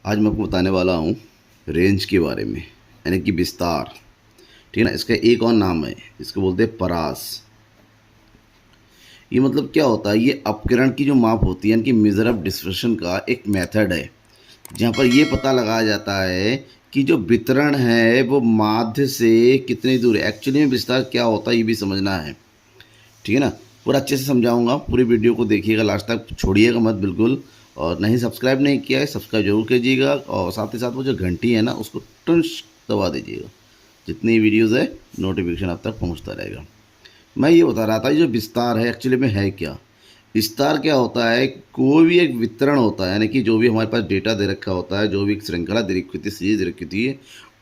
आज मैं आपको बताने वाला हूँ रेंज के बारे में, यानी कि विस्तार। ठीक है ना। इसका एक और नाम है, इसको बोलते हैं परास। ये मतलब क्या होता है, ये अपकरण की जो माप होती है, यानी कि मेजर ऑफ डिस्पर्शन का एक मेथड है, जहाँ पर ये पता लगाया जाता है कि जो वितरण है वो माध्य से कितनी दूर है। एक्चुअली में विस्तार क्या होता है ये भी समझना है। ठीक है ना। पूरा अच्छे से समझाऊंगा, पूरी वीडियो को देखिएगा लास्ट तक, छोड़िएगा मत बिल्कुल। और नहीं सब्सक्राइब नहीं किया है, सब्सक्राइब जरूर कीजिएगा, और साथ ही साथ वो जो घंटी है ना उसको टुंश दबा दीजिएगा। जितनी वीडियोज़ है नोटिफिकेशन आप तक पहुंचता रहेगा। मैं ये बता रहा था, ये जो विस्तार है एक्चुअली में है क्या। विस्तार क्या होता है, कोई भी एक वितरण होता है, यानी कि जो भी हमारे पास डेटा दे रखा होता है, जो भी एक श्रृंखला दे रखी होती है, सीरीज दे रखी होती है,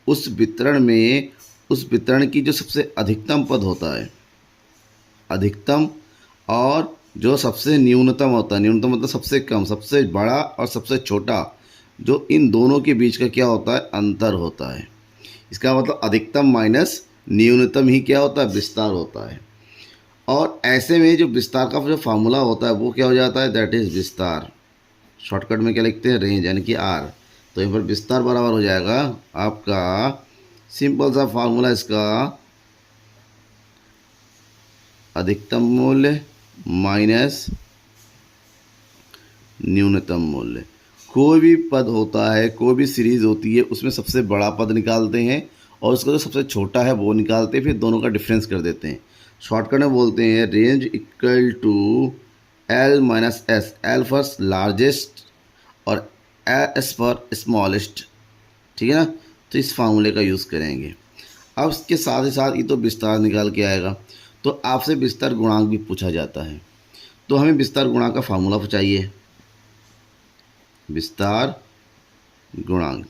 उस वितरण में उस वितरण की जो सबसे अधिकतम पद होता है, अधिकतम, और जो सबसे न्यूनतम होता है, न्यूनतम मतलब सबसे कम, सबसे बड़ा और सबसे छोटा, जो इन दोनों के बीच का क्या होता है, अंतर होता है। इसका मतलब अधिकतम माइनस न्यूनतम ही क्या होता है, विस्तार होता है। और ऐसे में जो विस्तार का जो फार्मूला होता है वो क्या हो जाता है, दैट इज विस्तार। शॉर्टकट में क्या लिखते हैं, रेंज, यानी कि आर। तो यहाँ पर विस्तार बराबर हो जाएगा आपका, सिंपल सा फार्मूला इसका, अधिकतम मूल्य माइनस न्यूनतम मूल्य। कोई भी पद होता है, कोई भी सीरीज होती है, उसमें सबसे बड़ा पद निकालते हैं और उसका जो सबसे छोटा है वो निकालते हैं, फिर दोनों का डिफरेंस कर देते हैं। शॉर्टकट में बोलते हैं range equal to L minus S, L for largest और एस फॉर स्मॉलेस्ट। ठीक है ना। तो इस फार्मूले का यूज़ करेंगे। अब इसके साथ ही साथ ये तो विस्तार निकाल के आएगा, तो आपसे विस्तार गुणांक भी पूछा जाता है। तो हमें विस्तार गुणांक का फार्मूला चाहिए, विस्तार गुणांक।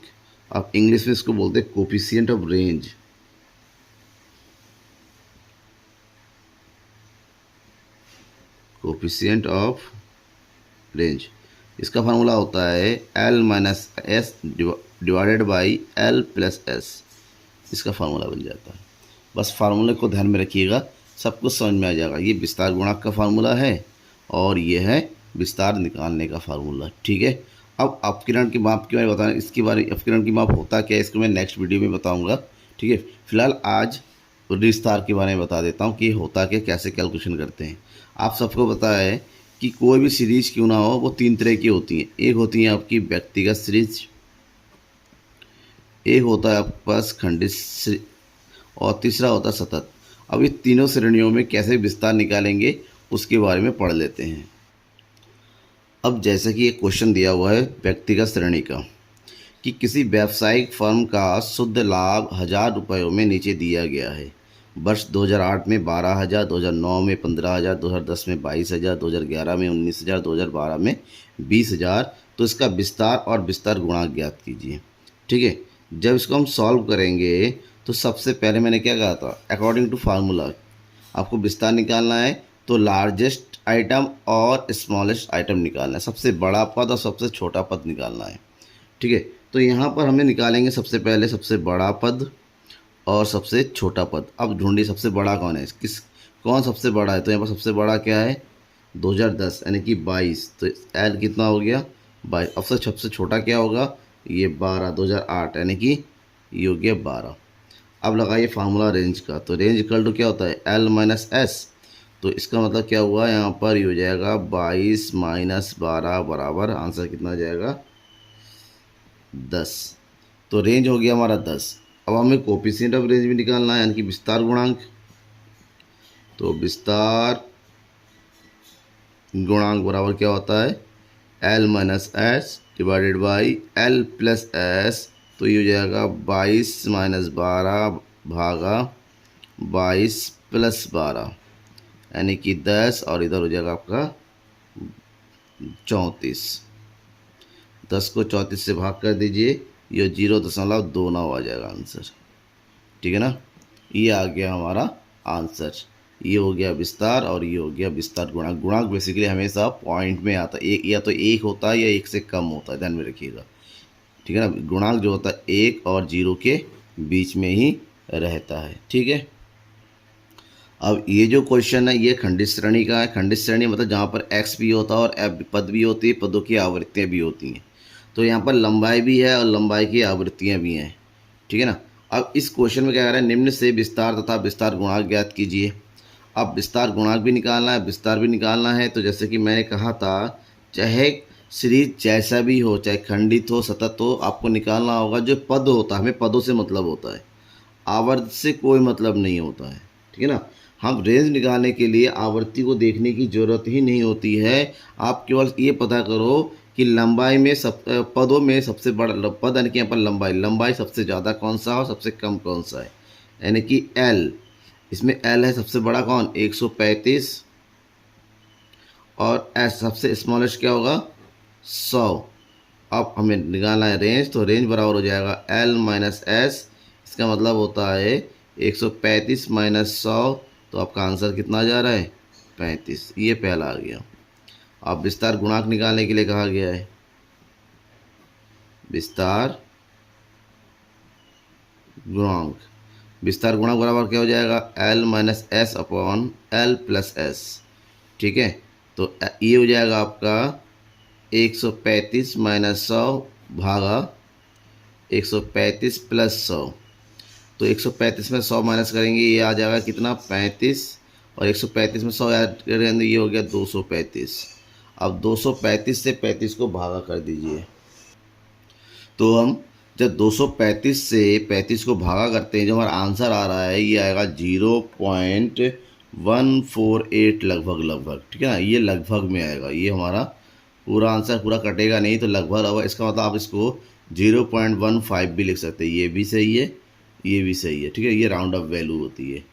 आप इंग्लिश में इसको बोलते हैं coefficient of range. Coefficient of range, इसका फार्मूला होता है L minus S divided by L plus S. इसका फार्मूला बन जाता है। बस फार्मूले को ध्यान में रखिएगा, सब कुछ समझ में आ जाएगा। ये विस्तार गुणांक का फार्मूला है और ये है विस्तार निकालने का फार्मूला। ठीक है। अब अपकिरण की माप के बारे में बताना, इसके बारे में अपकिरण की माप होता क्या है इसको मैं नेक्स्ट वीडियो में बताऊंगा। ठीक है। फिलहाल आज विस्तार के बारे में बता देता हूँ कि होता क्या, कैसे कैलकुलेशन करते हैं। आप सबको पता है कि कोई भी सीरीज क्यों ना हो, वो तीन तरह की होती हैं। एक होती है आपकी व्यक्तिगत सीरीज, एक होता है आपके पास खंडित, और तीसरा होता है सतत। अब ये तीनों श्रेणियों में कैसे विस्तार निकालेंगे उसके बारे में पढ़ लेते हैं। अब जैसे कि एक क्वेश्चन दिया हुआ है व्यक्तिगत श्रेणी का, कि किसी व्यावसायिक फर्म का शुद्ध लाभ 1000 रुपयों में नीचे दिया गया है। वर्ष 2008 में 12,000, 2009 में 15,000, 2010 में 22,000, 2011 में 19,000, 2012 में 20,000। तो इसका विस्तार और विस्तार गुणांक ज्ञात कीजिए। ठीक है। जब इसको हम सॉल्व करेंगे तो सबसे पहले मैंने क्या कहा था, अकॉर्डिंग टू फार्मूला आपको विस्तार निकालना है तो लार्जेस्ट आइटम और स्मॉलेस्ट आइटम निकालना है, सबसे बड़ा पद और सबसे छोटा पद निकालना है। ठीक है। तो यहाँ पर हमें निकालेंगे सबसे पहले सबसे बड़ा पद और सबसे छोटा पद। अब ढूंढिए सबसे बड़ा कौन है, कौन सबसे बड़ा है। तो यहाँ पर सबसे बड़ा क्या है, 2010 यानी कि 22। तो एल कितना हो गया, 22। अब सबसे छोटा क्या होगा, ये 12, 2008 यानी कि ये हो गया 12। अब लगाइए फार्मूला रेंज का, तो रेंज इक्वल टू क्या होता है, एल माइनस एस। तो इसका मतलब क्या हुआ, यहाँ पर ये हो जाएगा 22 माइनस 12 बराबर आंसर कितना आ जाएगा, 10। तो रेंज हो गया हमारा 10। अब हमें कोफिशिएंट ऑफ रेंज भी निकालना है, यानी कि विस्तार गुणांक। तो विस्तार गुणांक बराबर क्या होता है, L minus S divided by L plus S. तो ये हो जाएगा 22 माइनस 12 भागा 22 प्लस 12 यानी कि 10, और इधर हो जाएगा आपका 34। 10 को 34 से भाग कर दीजिए, ये 0.29 आ जाएगा आंसर। ठीक है ना। ये आ गया हमारा आंसर। ये हो गया विस्तार और ये हो गया विस्तार गुणांक। गुणांक बेसिकली हमेशा पॉइंट में आता है, एक या तो एक होता है या एक से कम होता है, ध्यान में रखिएगा। ठीक है ना। गुणांक जो होता है 1 और 0 के बीच में ही रहता है। ठीक है। अब ये जो क्वेश्चन है ये खंडित श्रेणी का है। खंडित श्रेणी मतलब जहाँ पर एक्स भी होता है और एफ पद भी होती है, पदों की आवृत्तियाँ भी होती हैं। तो यहाँ पर लंबाई भी है और लंबाई की आवृत्तियाँ भी हैं, ठीक है ना। अब इस क्वेश्चन में क्या कह रहा है, निम्न से विस्तार तथा विस्तार गुणांक ज्ञात कीजिए। अब विस्तार गुणांक भी निकालना है, विस्तार भी निकालना है। तो जैसे कि मैंने कहा था, चाहे सीरीज जैसा भी हो, चाहे खंडित हो सतत हो, आपको निकालना होगा जो पद होता है, हमें पदों से मतलब होता है, आवर्त से कोई मतलब नहीं होता है, ठीक है ना। हम रेंज निकालने के लिए आवर्ती को देखने की ज़रूरत ही नहीं होती है। आप केवल ये पता करो कि लंबाई में पदों में सबसे बड़ा पद, यानी कि यहाँ पर लंबाई सबसे ज़्यादा कौन सा और सबसे कम कौन सा है, यानी कि एल। इसमें एल है सबसे बड़ा कौन, 135, और एस सबसे स्मॉलेस्ट क्या होगा, 100। अब हमें निकालना है रेंज, तो रेंज बराबर हो जाएगा एल माइनस एस। इसका मतलब होता है 135 माइनस 100, तो आपका आंसर कितना जा रहा है, 35। ये पहला आ गया। अब विस्तार गुणांक निकालने के लिए कहा गया है, विस्तार गुणांक। विस्तार गुणांक बराबर क्या हो जाएगा, L minus S upon L plus S, ठीक है। तो ये हो जाएगा आपका 135 माइनस 100 भागा 135 प्लस 100। तो 135 में 100 माइनस करेंगे, ये आ जाएगा कितना, 35, और 135 में 100 ऐड करेंगे, ये हो गया 235। अब 235 से 35 को भागा कर दीजिए। तो हम जब 235 से 35 को भागा करते हैं, जो हमारा आंसर आ रहा है ये आएगा 0.148 लगभग, ठीक है ना। ये लगभग में आएगा, ये हमारा पूरा आंसर पूरा कटेगा नहीं, तो लगभग होगा। इसका मतलब आप इसको 0.15 भी लिख सकते हैं, ये भी सही है, ये भी सही है, ठीक है। ये राउंड अप वैल्यू होती है।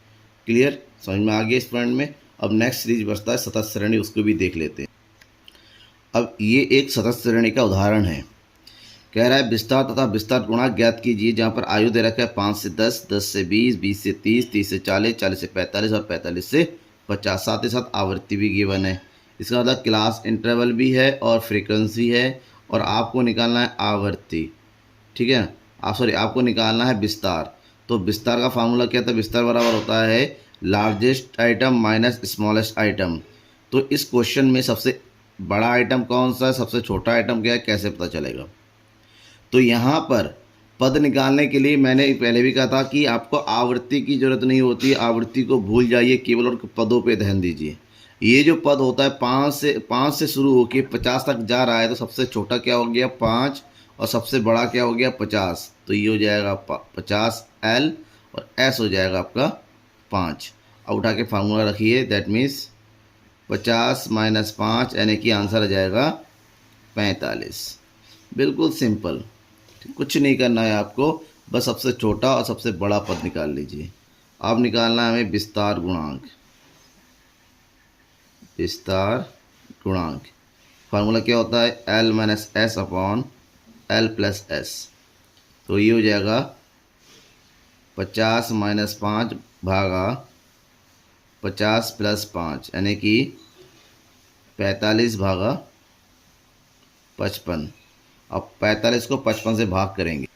क्लियर, समझ में आ गया इस पॉइंट में। अब नेक्स्ट सीरीज बचता है सतत श्रेणी, उसको भी देख लेते हैं। अब ये एक सतत श्रेणी का उदाहरण है। कह रहा है विस्तार तथा विस्तार गुणांक ज्ञात कीजिए, जहाँ पर आयु दे रखा है 5 से 10, 10 से 20, 20 से 30, 30 से 40, 40 से 45 और 45 से 50। साथ ही साथ आवृत्ति भी गिवन है। इसका मतलब क्लास इंटरवल भी है और फ्रीक्वेंसी है, और आपको निकालना है आवृत्ति, ठीक है। आपको निकालना है विस्तार। तो विस्तार का फार्मूला क्या था, विस्तार बराबर होता है largest item minus smallest item. तो इस क्वेश्चन में सबसे बड़ा आइटम कौन सा है, सबसे छोटा आइटम क्या है, कैसे पता चलेगा। तो यहाँ पर पद निकालने के लिए मैंने पहले भी कहा था कि आपको आवृत्ति की ज़रूरत नहीं होती, आवृत्ति को भूल जाइए, केवल और पदों पे ध्यान दीजिए। ये जो पद होता है 5 से शुरू होकर 50 तक जा रहा है, तो सबसे छोटा क्या हो गया 5, और सबसे बड़ा क्या हो गया 50। तो ये हो जाएगा 50 एल, और एस हो जाएगा आपका 5। अब उठा के फार्मूला रखिए, दैट मीन्स 50 माइनस 5, यानी कि आंसर आ जाएगा 45। बिल्कुल सिंपल, कुछ नहीं करना है आपको, बस सबसे छोटा और सबसे बड़ा पद निकाल लीजिए। अब निकालना है हमें विस्तार गुणांक। विस्तार गुणांक फार्मूला क्या होता है, L minus S upon L plus S. तो ये हो जाएगा 50 माइनस 5 भागा 50 प्लस 5, यानी कि 45 भागा 55। अब 45 को 55 से भाग करेंगे,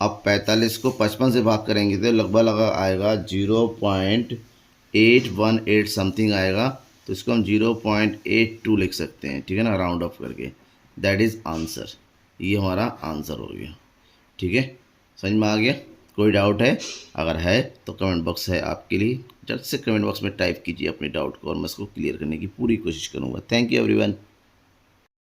अब 45 को 55 से भाग करेंगे तो लगभग आएगा 0.818 समथिंग आएगा। तो इसको हम 0.82 लिख सकते हैं, ठीक है ना, राउंड ऑफ करके। दैट इज़ आंसर, ये हमारा आंसर हो गया, ठीक है। समझ में आ गया, कोई डाउट है, अगर है तो कमेंट बॉक्स है आपके लिए, जल्द से कमेंट बॉक्स में टाइप कीजिए अपने डाउट को, और मैं इसको क्लियर करने की पूरी कोशिश करूँगा। Thank you everyone.